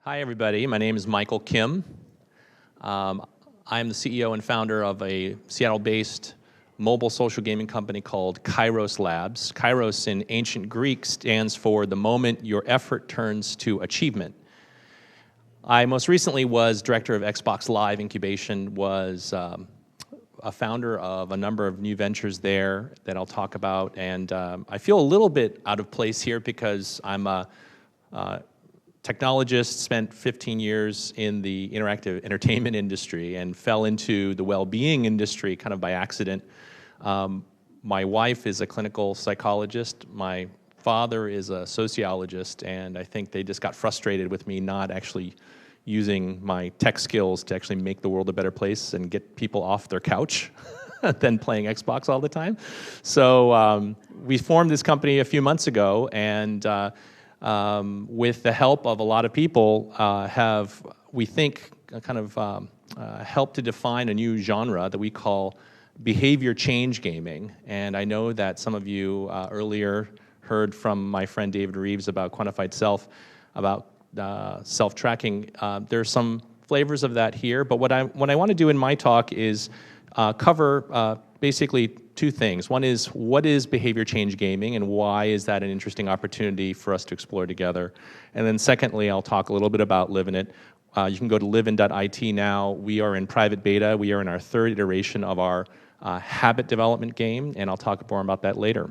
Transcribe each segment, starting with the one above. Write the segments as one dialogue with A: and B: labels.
A: Hi, everybody. My name is Michael Kim. I'm the CEO and founder of a Seattle-based mobile social gaming company called Kairos Labs. Kairos in ancient Greek stands for the moment your effort turns to achievement. I most recently was director of Xbox Live Incubation, was a founder of a number of new ventures there that I'll talk about, and I feel a little bit out of place here because I'm a technologist, spent 15 years in the interactive entertainment industry and fell into the well-being industry kind of by accident. My wife is a clinical psychologist. My father is a sociologist, and I think they just got frustrated with me not actually using my tech skills to actually make the world a better place and get people off their couch than playing Xbox all the time. So we formed this company a few months ago, and with the help of a lot of people, we think, helped to define a new genre that we call behavior change gaming. And I know that some of you earlier heard from my friend David Reeves about quantified self, about self-tracking. There's some flavors of that here, but what I want to do in my talk is cover basically two things. One is, what is behavior change gaming and why is that an interesting opportunity for us to explore together? And then secondly, I'll talk a little bit about Livin'. You can go to livin.it now. We are in private beta. We are in our third iteration of our habit development game, and I'll talk more about that later.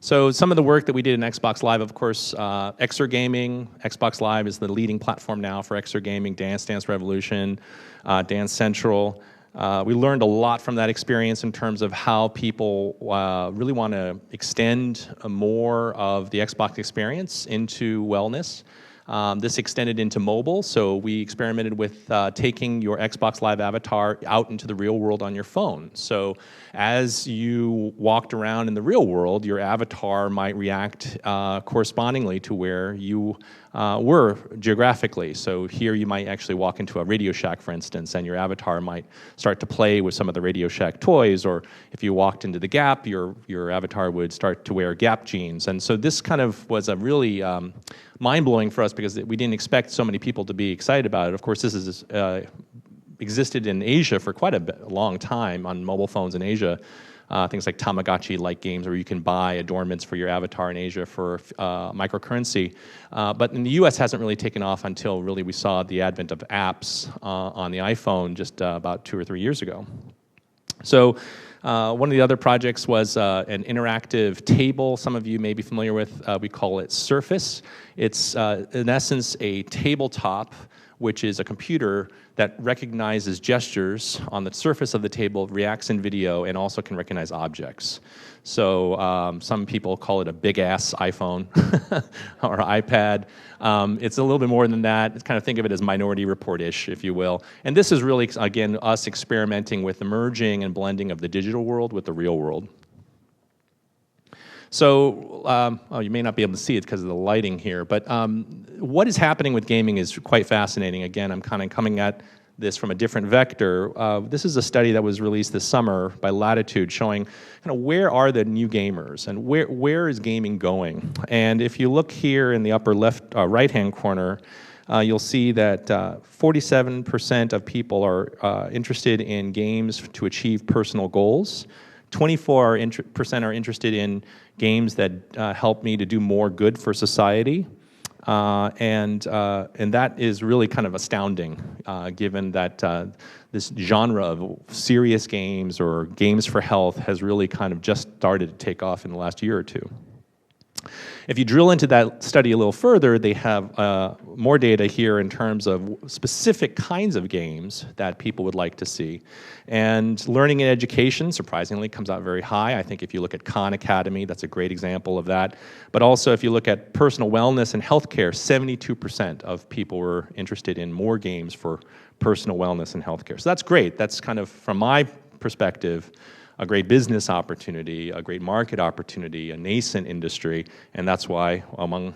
A: So some of the work that we did in Xbox Live, of course, exergaming. Xbox Live is the leading platform now for exergaming, Dance Dance Revolution, Dance Central. We learned a lot from that experience in terms of how people really want to extend more of the Xbox experience into wellness. This extended into mobile, so we experimented with taking your Xbox Live avatar out into the real world on your phone. So as you walked around in the real world, your avatar might react correspondingly to where you were geographically. So here you might actually walk into a Radio Shack, for instance, and your avatar might start to play with some of the Radio Shack toys, or if you walked into the Gap, your avatar would start to wear Gap jeans. And so this kind of was a really mind-blowing for us because we didn't expect so many people to be excited about it. Of course, this is existed in Asia for quite a long time on mobile phones in Asia. Things like Tamagotchi-like games where you can buy adornments for your avatar in Asia for microcurrency. But in the US hasn't really taken off until really we saw the advent of apps on the iPhone just about 2 or 3 years ago. So one of the other projects was an interactive table. Some of you may be familiar with, we call it Surface. It's in essence a tabletop, which is a computer that recognizes gestures on the surface of the table, reacts in video, and also can recognize objects. So some people call it a big-ass iPhone or iPad. It's a little bit more than that. It's kind of think of it as Minority Report-ish, if you will. And this is really, again, us experimenting with the merging and blending of the digital world with the real world. So, you may not be able to see it because of the lighting here, but what is happening with gaming is quite fascinating. Again, I'm kind of coming at this from a different vector. This is a study that was released this summer by Latitude showing kind of where are the new gamers and where is gaming going. And if you look here in the upper left, right-hand corner, you'll see that 47% of people are interested in games to achieve personal goals. 24% are interested in games that help me to do more good for society, and that is really kind of astounding, given that this genre of serious games or games for health has really kind of just started to take off in the last year or two. If you drill into that study a little further, they have more data here in terms of specific kinds of games that people would like to see. And learning and education, surprisingly, comes out very high. I think if you look at Khan Academy, that's a great example of that. But also if you look at personal wellness and healthcare, 72% of people were interested in more games for personal wellness and healthcare. So that's great. That's kind of, from my perspective, a great business opportunity, a great market opportunity, a nascent industry, and that's why, among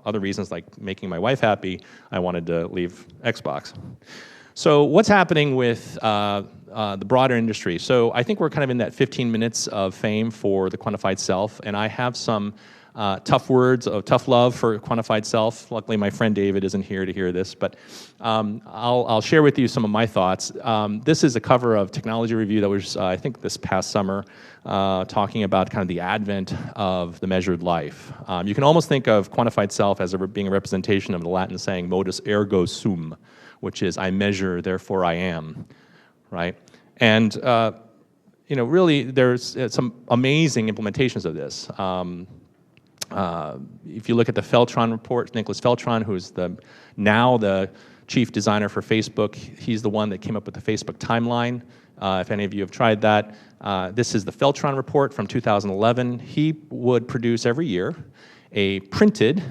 A: other reasons like making my wife happy, I wanted to leave Xbox. So what's happening with the broader industry? So I think we're kind of in that 15 minutes of fame for the quantified self, and I have some tough words of tough love for quantified self. Luckily, my friend David isn't here to hear this, but I'll share with you some of my thoughts. This is a cover of Technology Review that was, I think, this past summer, talking about kind of the advent of the measured life. You can almost think of quantified self as being a representation of the Latin saying modus ergo sum, which is I measure, therefore I am, right? And really, there's some amazing implementations of this. If you look at the Feltron report, Nicholas Feltron, who's now the chief designer for Facebook, he's the one that came up with the Facebook timeline. If any of you have tried that, this is the Feltron report from 2011. He would produce every year a printed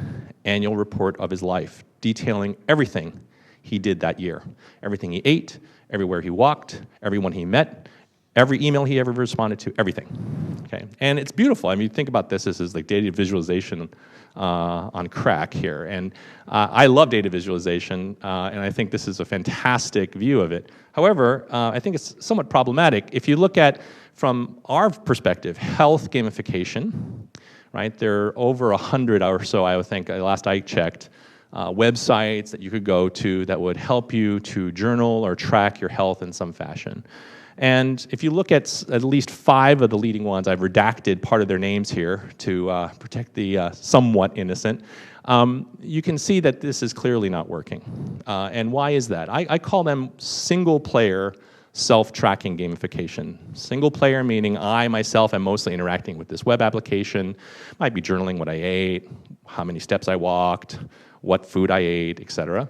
A: annual report of his life, detailing everything he did that year. Everything he ate, everywhere he walked, everyone he met, every email he ever responded to, everything. Okay, and it's beautiful. I mean, think about this as like data visualization on crack here. And I love data visualization, and I think this is a fantastic view of it. However, I think it's somewhat problematic. If you look at, from our perspective, health gamification, right? There are over 100 or so, I would think, last I checked, websites that you could go to that would help you to journal or track your health in some fashion. And if you look at least 5 of the leading ones, I've redacted part of their names here to protect the somewhat innocent, you can see that this is clearly not working. And why is that? I call them single-player self-tracking gamification. Single player meaning I, myself, am mostly interacting with this web application, might be journaling what I ate, how many steps I walked, what food I ate, etc.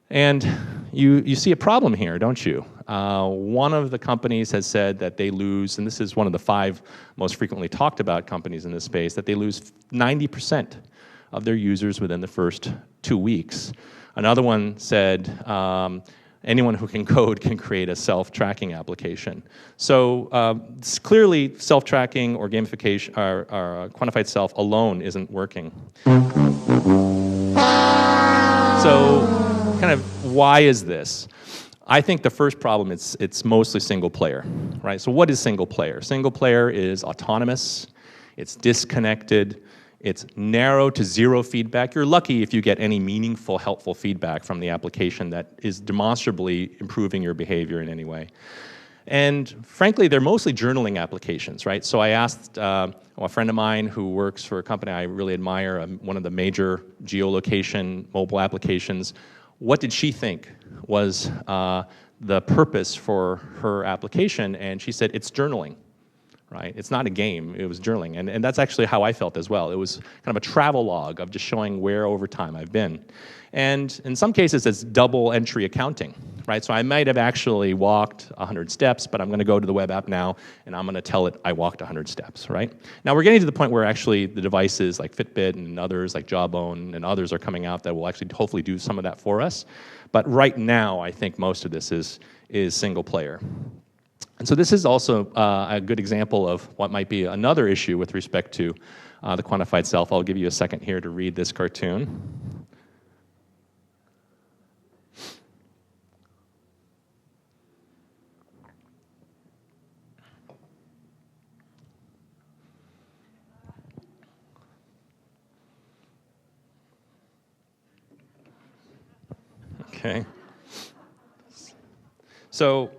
A: And you see a problem here, don't you? One of the companies has said that they lose, and this is one of the 5 most frequently talked about companies in this space, that they lose 90% of their users within the first 2 weeks. Another one said anyone who can code can create a self-tracking application. So clearly self-tracking or gamification or quantified self alone isn't working. So kind of why is this? I think the first problem is it's mostly single player, right? So what is single player? Single player is autonomous, it's disconnected, it's narrow to zero feedback. You're lucky if you get any meaningful, helpful feedback from the application that is demonstrably improving your behavior in any way. And frankly, they're mostly journaling applications, right? So I asked a friend of mine who works for a company I really admire, one of the major geolocation mobile applications, what did she think was the purpose for her application? And she said, it's journaling, right? It's not a game, it was journaling. And that's actually how I felt as well. It was kind of a travel log of just showing where over time I've been. And in some cases, it's double entry accounting, right? So I might have actually walked 100 steps, but I'm going to go to the web app now, and I'm going to tell it I walked 100 steps, right? Now we're getting to the point where actually the devices like Fitbit and others like Jawbone and others are coming out that will actually hopefully do some of that for us. But right now, I think most of this is single player. And so this is also a good example of what might be another issue with respect to the quantified self. I'll give you a second here to read this cartoon. Okay. So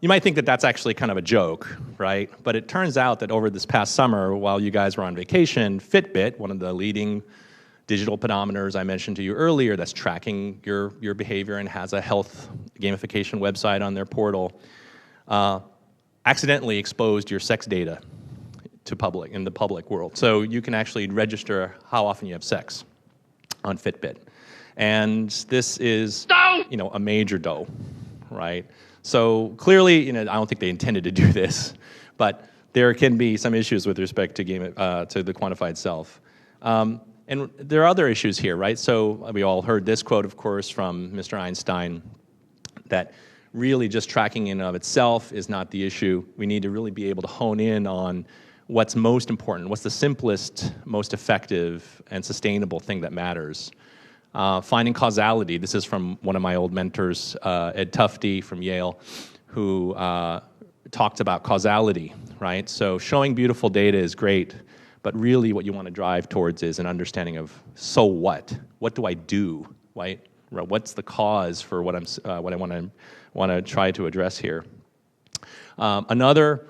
A: you might think that that's actually kind of a joke, right? But it turns out that over this past summer, while you guys were on vacation, Fitbit, one of the leading digital pedometers I mentioned to you earlier that's tracking your behavior and has a health gamification website on their portal, accidentally exposed your sex data to public, in the public world. So you can actually register how often you have sex on Fitbit. And this is, a major dough, right? So clearly, I don't think they intended to do this, but there can be some issues with respect to the quantified self. And there are other issues here, right? So we all heard this quote, of course, from Mr. Einstein, that really just tracking in and of itself is not the issue. We need to really be able to hone in on what's most important, what's the simplest, most effective, and sustainable thing that matters. Finding causality. This is from one of my old mentors, Ed Tufte from Yale, who talked about causality, right? So showing beautiful data is great, But really what you want to drive towards is an understanding of, so what? What do I do, right? What's the cause for what I want to try to address here? Another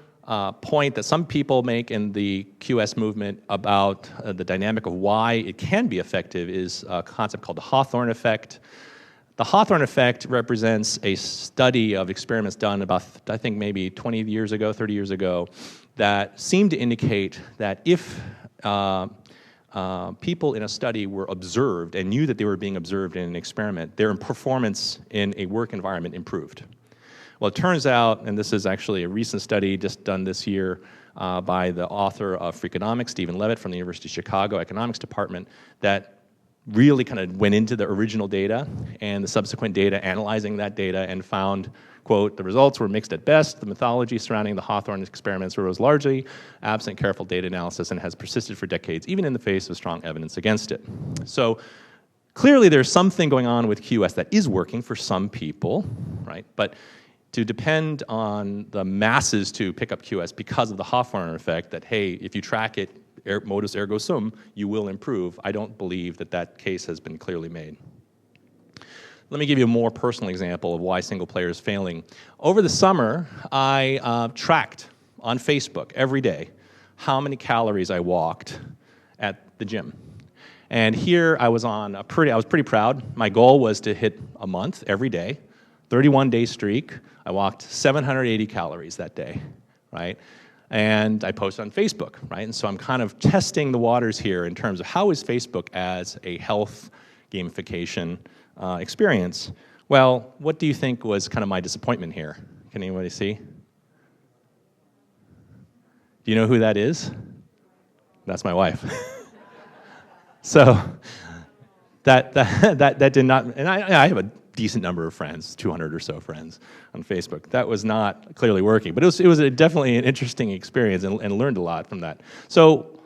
A: point that some people make in the QS movement about the dynamic of why it can be effective is a concept called the Hawthorne effect. The Hawthorne effect represents a study of experiments done about, I think, maybe 20 years ago, 30 years ago, that seemed to indicate that if people in a study were observed and knew that they were being observed in an experiment, their performance in a work environment improved. Well, it turns out, and this is actually a recent study just done this year by the author of Freakonomics, Stephen Levitt from the University of Chicago Economics Department, that really kind of went into the original data and the subsequent data, analyzing that data, and found, quote, the results were mixed at best. The mythology surrounding the Hawthorne experiments was largely absent careful data analysis and has persisted for decades, even in the face of strong evidence against it. So clearly there's something going on with QS that is working for some people, right? But to depend on the masses to pick up QS because of the Hawthorne effect, that, hey, if you track it, modus ergo sum, you will improve, I don't believe that that case has been clearly made. Let me give you a more personal example of why single player is failing. Over the summer, I tracked on Facebook every day how many calories I walked at the gym. And here I was pretty proud. My goal was to hit a month every day, 31-day streak. I walked 780 calories that day, right? And I post on Facebook, right? And so I'm kind of testing the waters here in terms of how is Facebook as a health gamification experience. Well, what do you think was kind of my disappointment here? Can anybody see? Do you know who that is? That's my wife. So that did not, and I have a decent number of friends, 200 or so friends on Facebook. That was not clearly working, but it was definitely an interesting experience and learned a lot from that. So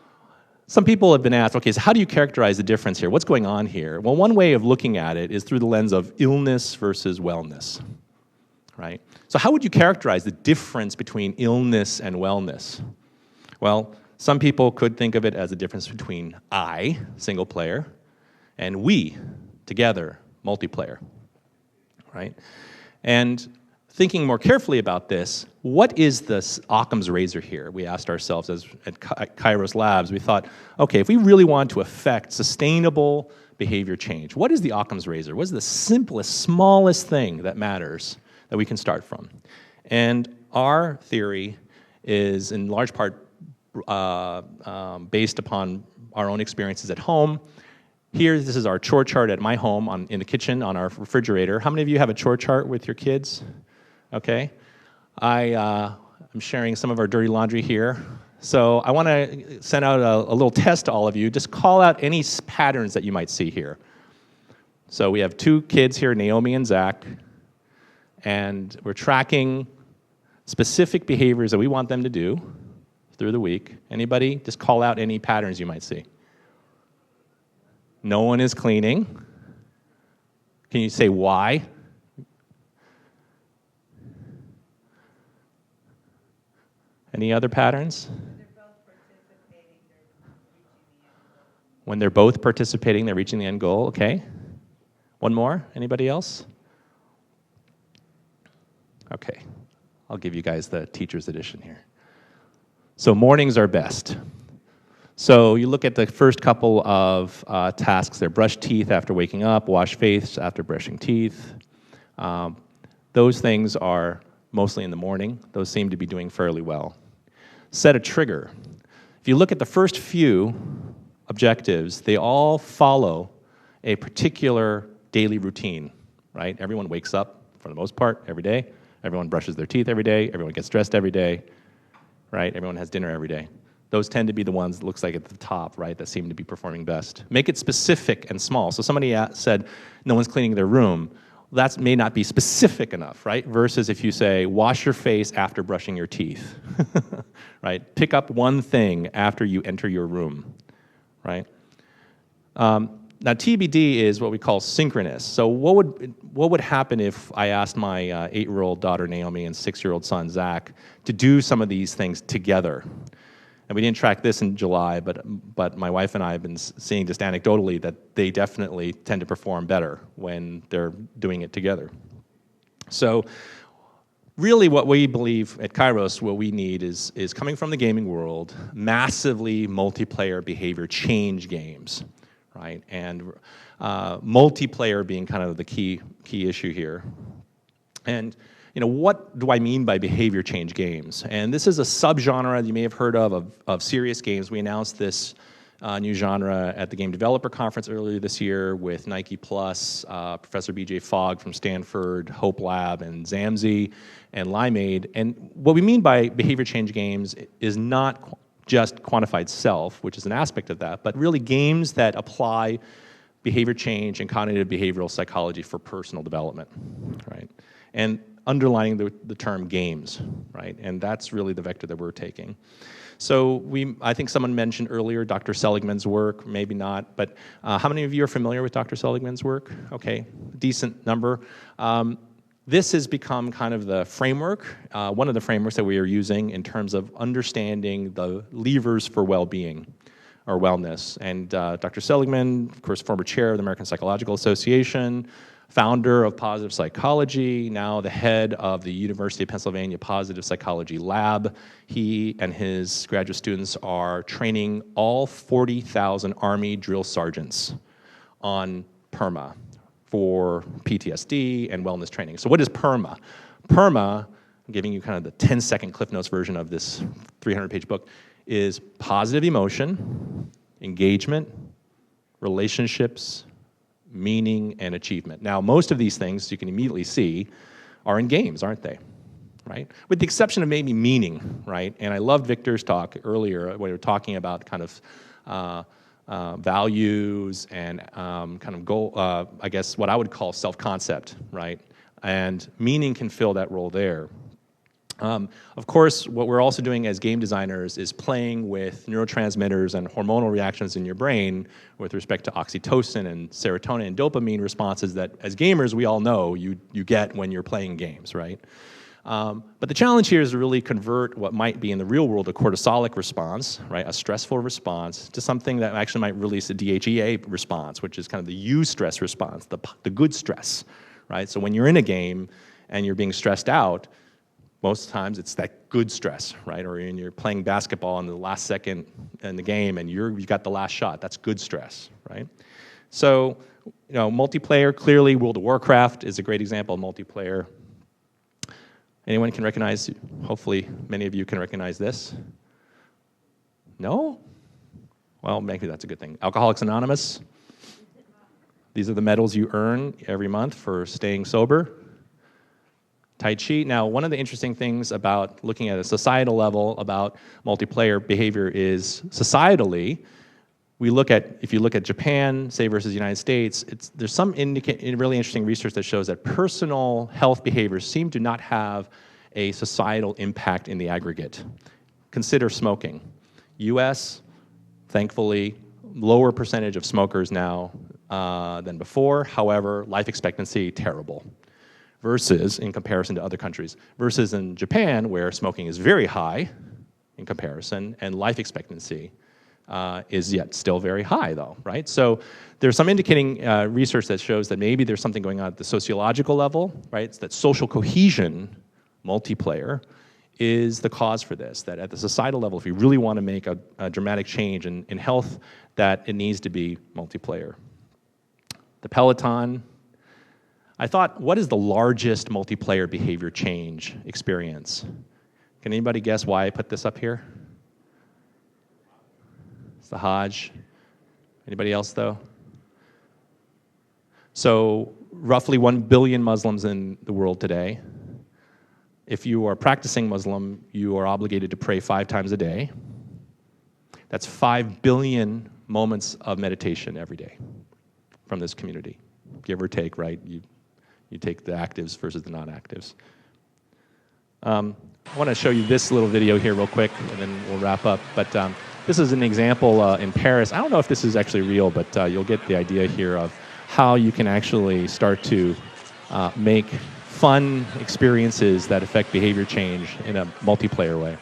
A: some people have been asked, okay, so how do you characterize the difference here? What's going on here? Well, one way of looking at it is through the lens of illness versus wellness, right? So how would you characterize the difference between illness and wellness? Well, some people could think of it as a difference between I, single player, and we, together, multiplayer. Right? And thinking more carefully about this, what is this Occam's razor here? We asked ourselves at Kairos Labs, we thought, okay, if we really want to affect sustainable behavior change, what is the Occam's razor? What is the simplest, smallest thing that matters that we can start from? And our theory is in large part based upon our own experiences at home. Here, this is our chore chart at my home in the kitchen on our refrigerator. How many of you have a chore chart with your kids? Okay. I'm sharing some of our dirty laundry here. So I want to send out a little test to all of you. Just call out any patterns that you might see here. So we have two kids here, Naomi and Zach, and we're tracking specific behaviors that we want them to do through the week. Anybody? Just call out any patterns you might see. No one is cleaning. Can you say why? Any other patterns? When they're both participating, they're reaching the end goal. Okay. One more? Anybody else? Okay. I'll give you guys the teacher's edition here. So mornings are best. So you look at the first couple of tasks there: brush teeth after waking up, wash face after brushing teeth. Those things are mostly in the morning. Those seem to be doing fairly well. Set a trigger. If you look at the first few objectives, they all follow a particular daily routine, right? Everyone wakes up, for the most part, every day. Everyone brushes their teeth every day. Everyone gets dressed every day, right? Everyone has dinner every day. Those tend to be the ones that looks like at the top, right, that seem to be performing best. Make it specific and small. So somebody said, no one's cleaning their room. That may not be specific enough, right? Versus if you say, wash your face after brushing your teeth, right? Pick up one thing after you enter your room, right? Now TBD is what we call synchronous. So what would happen if I asked my 8-year-old daughter Naomi and 6-year-old son Zach to do some of these things together? And we didn't track this in July, but my wife and I have been seeing just anecdotally that they definitely tend to perform better when they're doing it together. So really what we believe at Kairos, what we need is coming from the gaming world, massively multiplayer behavior change games, right? And multiplayer being kind of the key issue here. And what do I mean by behavior change games? And this is a subgenre you may have heard of serious games. We announced this new genre at the Game Developer Conference earlier this year with Nike Plus, Professor B.J. Fogg from Stanford, Hope Lab, and Zamzi, and Limeade. And what we mean by behavior change games is not just quantified self, which is an aspect of that, but really games that apply behavior change and cognitive behavioral psychology for personal development, right? And underlining the term games, right? And that's really the vector that we're taking. So I think someone mentioned earlier Dr. Seligman's work, maybe not, but how many of you are familiar with Dr. Seligman's work? Okay, decent number. This has become kind of the framework, one of the frameworks that we are using in terms of understanding the levers for well-being or wellness. And Dr. Seligman, of course, former chair of the American Psychological Association, founder of Positive Psychology, now the head of the University of Pennsylvania Positive Psychology Lab. He and his graduate students are training all 40,000 Army drill sergeants on PERMA for PTSD and wellness training. So what is PERMA? PERMA, I'm giving you kind of the 10-second Cliff Notes version of this 300-page book, is positive emotion, engagement, relationships, meaning, and achievement. Now, most of these things, you can immediately see, are in games, aren't they? Right? With the exception of maybe meaning, right? And I loved Victor's talk earlier when we were talking about kind of values and kind of goal, I guess what I would call self-concept, right? And meaning can fill that role there. Of course, what we're also doing as game designers is playing with neurotransmitters and hormonal reactions in your brain with respect to oxytocin and serotonin and dopamine responses that, as gamers, we all know you get when you're playing games, right? But the challenge here is to really convert what might be in the real world a cortisolic response, right, a stressful response, to something that actually might release a DHEA response, which is kind of the eustress response, the good stress, right? So when you're in a game and you're being stressed out, most times it's that good stress, right? Or when you're playing basketball in the last second in the game and you got the last shot, that's good stress, right? So, multiplayer, clearly World of Warcraft is a great example of multiplayer. Anyone can recognize, hopefully many of you can recognize this. No? Well, maybe that's a good thing. Alcoholics Anonymous. These are the medals you earn every month for staying sober. Tai Chi. Now, one of the interesting things about looking at a societal level about multiplayer behavior is societally, if you look at Japan, say, versus the United States, there's some really interesting research that shows that personal health behaviors seem to not have a societal impact in the aggregate. Consider smoking. US, thankfully, lower percentage of smokers now than before. However, life expectancy, terrible. Versus, in comparison to other countries, versus in Japan, where smoking is very high in comparison, and life expectancy is yet still very high, though, right? So there's some indicating research that shows that maybe there's something going on at the sociological level, right? It's that social cohesion, multiplayer, is the cause for this, that at the societal level, if you really want to make a dramatic change in health, that it needs to be multiplayer. The Peloton. I thought, what is the largest multiplayer behavior change experience? Can anybody guess why I put this up here? It's the Hajj. Anybody else, though? So, roughly 1 billion Muslims in the world today. If you are practicing Muslim, you are obligated to pray 5 times a day. That's 5 billion moments of meditation every day from this community, give or take, right? You take the actives versus the non-actives. I want to show you this little video here real quick, and then we'll wrap up. But this is an example in Paris. I don't know if this is actually real, but you'll get the idea here of how you can actually start to make fun experiences that affect behavior change in a multiplayer way.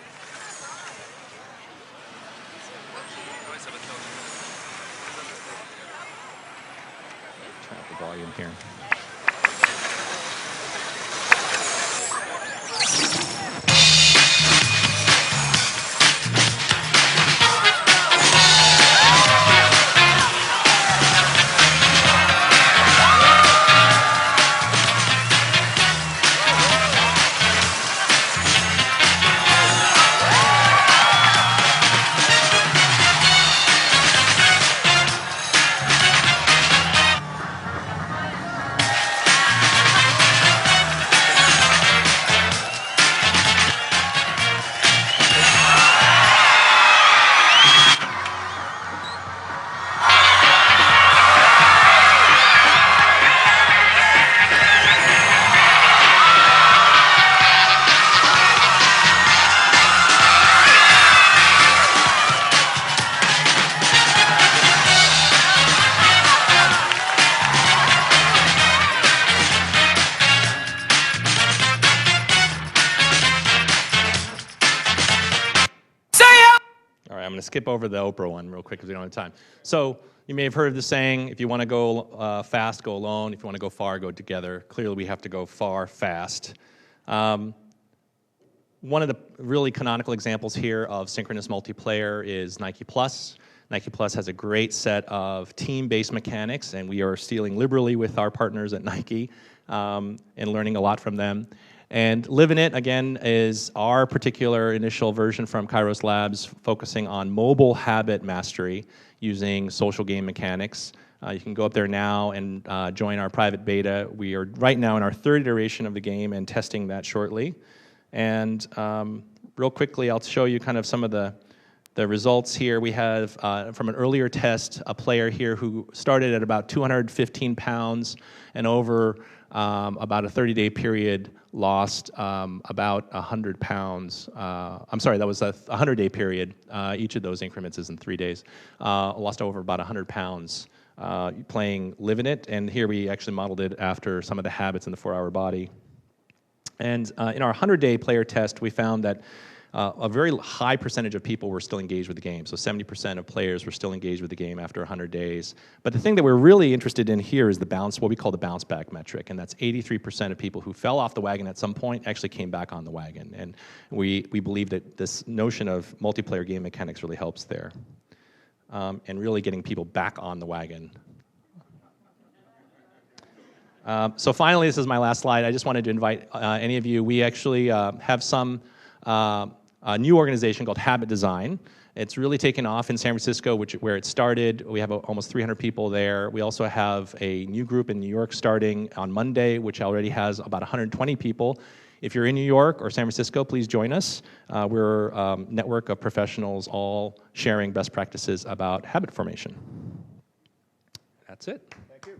A: here. All right, I'm going to skip over the Oprah one real quick because we don't have time. So you may have heard the saying, if you want to go fast, go alone. If you want to go far, go together. Clearly, we have to go far, fast. One of the really canonical examples here of synchronous multiplayer is Nike Plus. Nike Plus has a great set of team-based mechanics, and we are stealing liberally with our partners at Nike and learning a lot from them. And Live in It, again, is our particular initial version from Kairos Labs, focusing on mobile habit mastery using social game mechanics. You can go up there now and join our private beta. We are right now in our third iteration of the game and testing that shortly. And real quickly, I'll show you kind of some of the results here. We have, from an earlier test, a player here who started at about 215 pounds and over about a 30-day period lost about 100 pounds. I'm sorry, that was a 100-day period. Each of those increments is in 3 days. Lost over about 100 pounds playing Live in It, and here we actually modeled it after some of the habits in the 4-hour body. And in our 100-day player test, we found that a very high percentage of people were still engaged with the game. So 70% of players were still engaged with the game after 100 days. But the thing that we're really interested in here is the bounce, what we call the bounce back metric. And that's 83% of people who fell off the wagon at some point actually came back on the wagon. And we believe that this notion of multiplayer game mechanics really helps there. And really getting people back on the wagon. So finally, this is my last slide. I just wanted to invite any of you. We actually have some a new organization called Habit Design. It's really taken off in San Francisco, where it started. We have almost 300 people there. We also have a new group in New York starting on Monday, which already has about 120 people. If you're in New York or San Francisco, please join us. We're a network of professionals all sharing best practices about habit formation. That's it.
B: Thank you.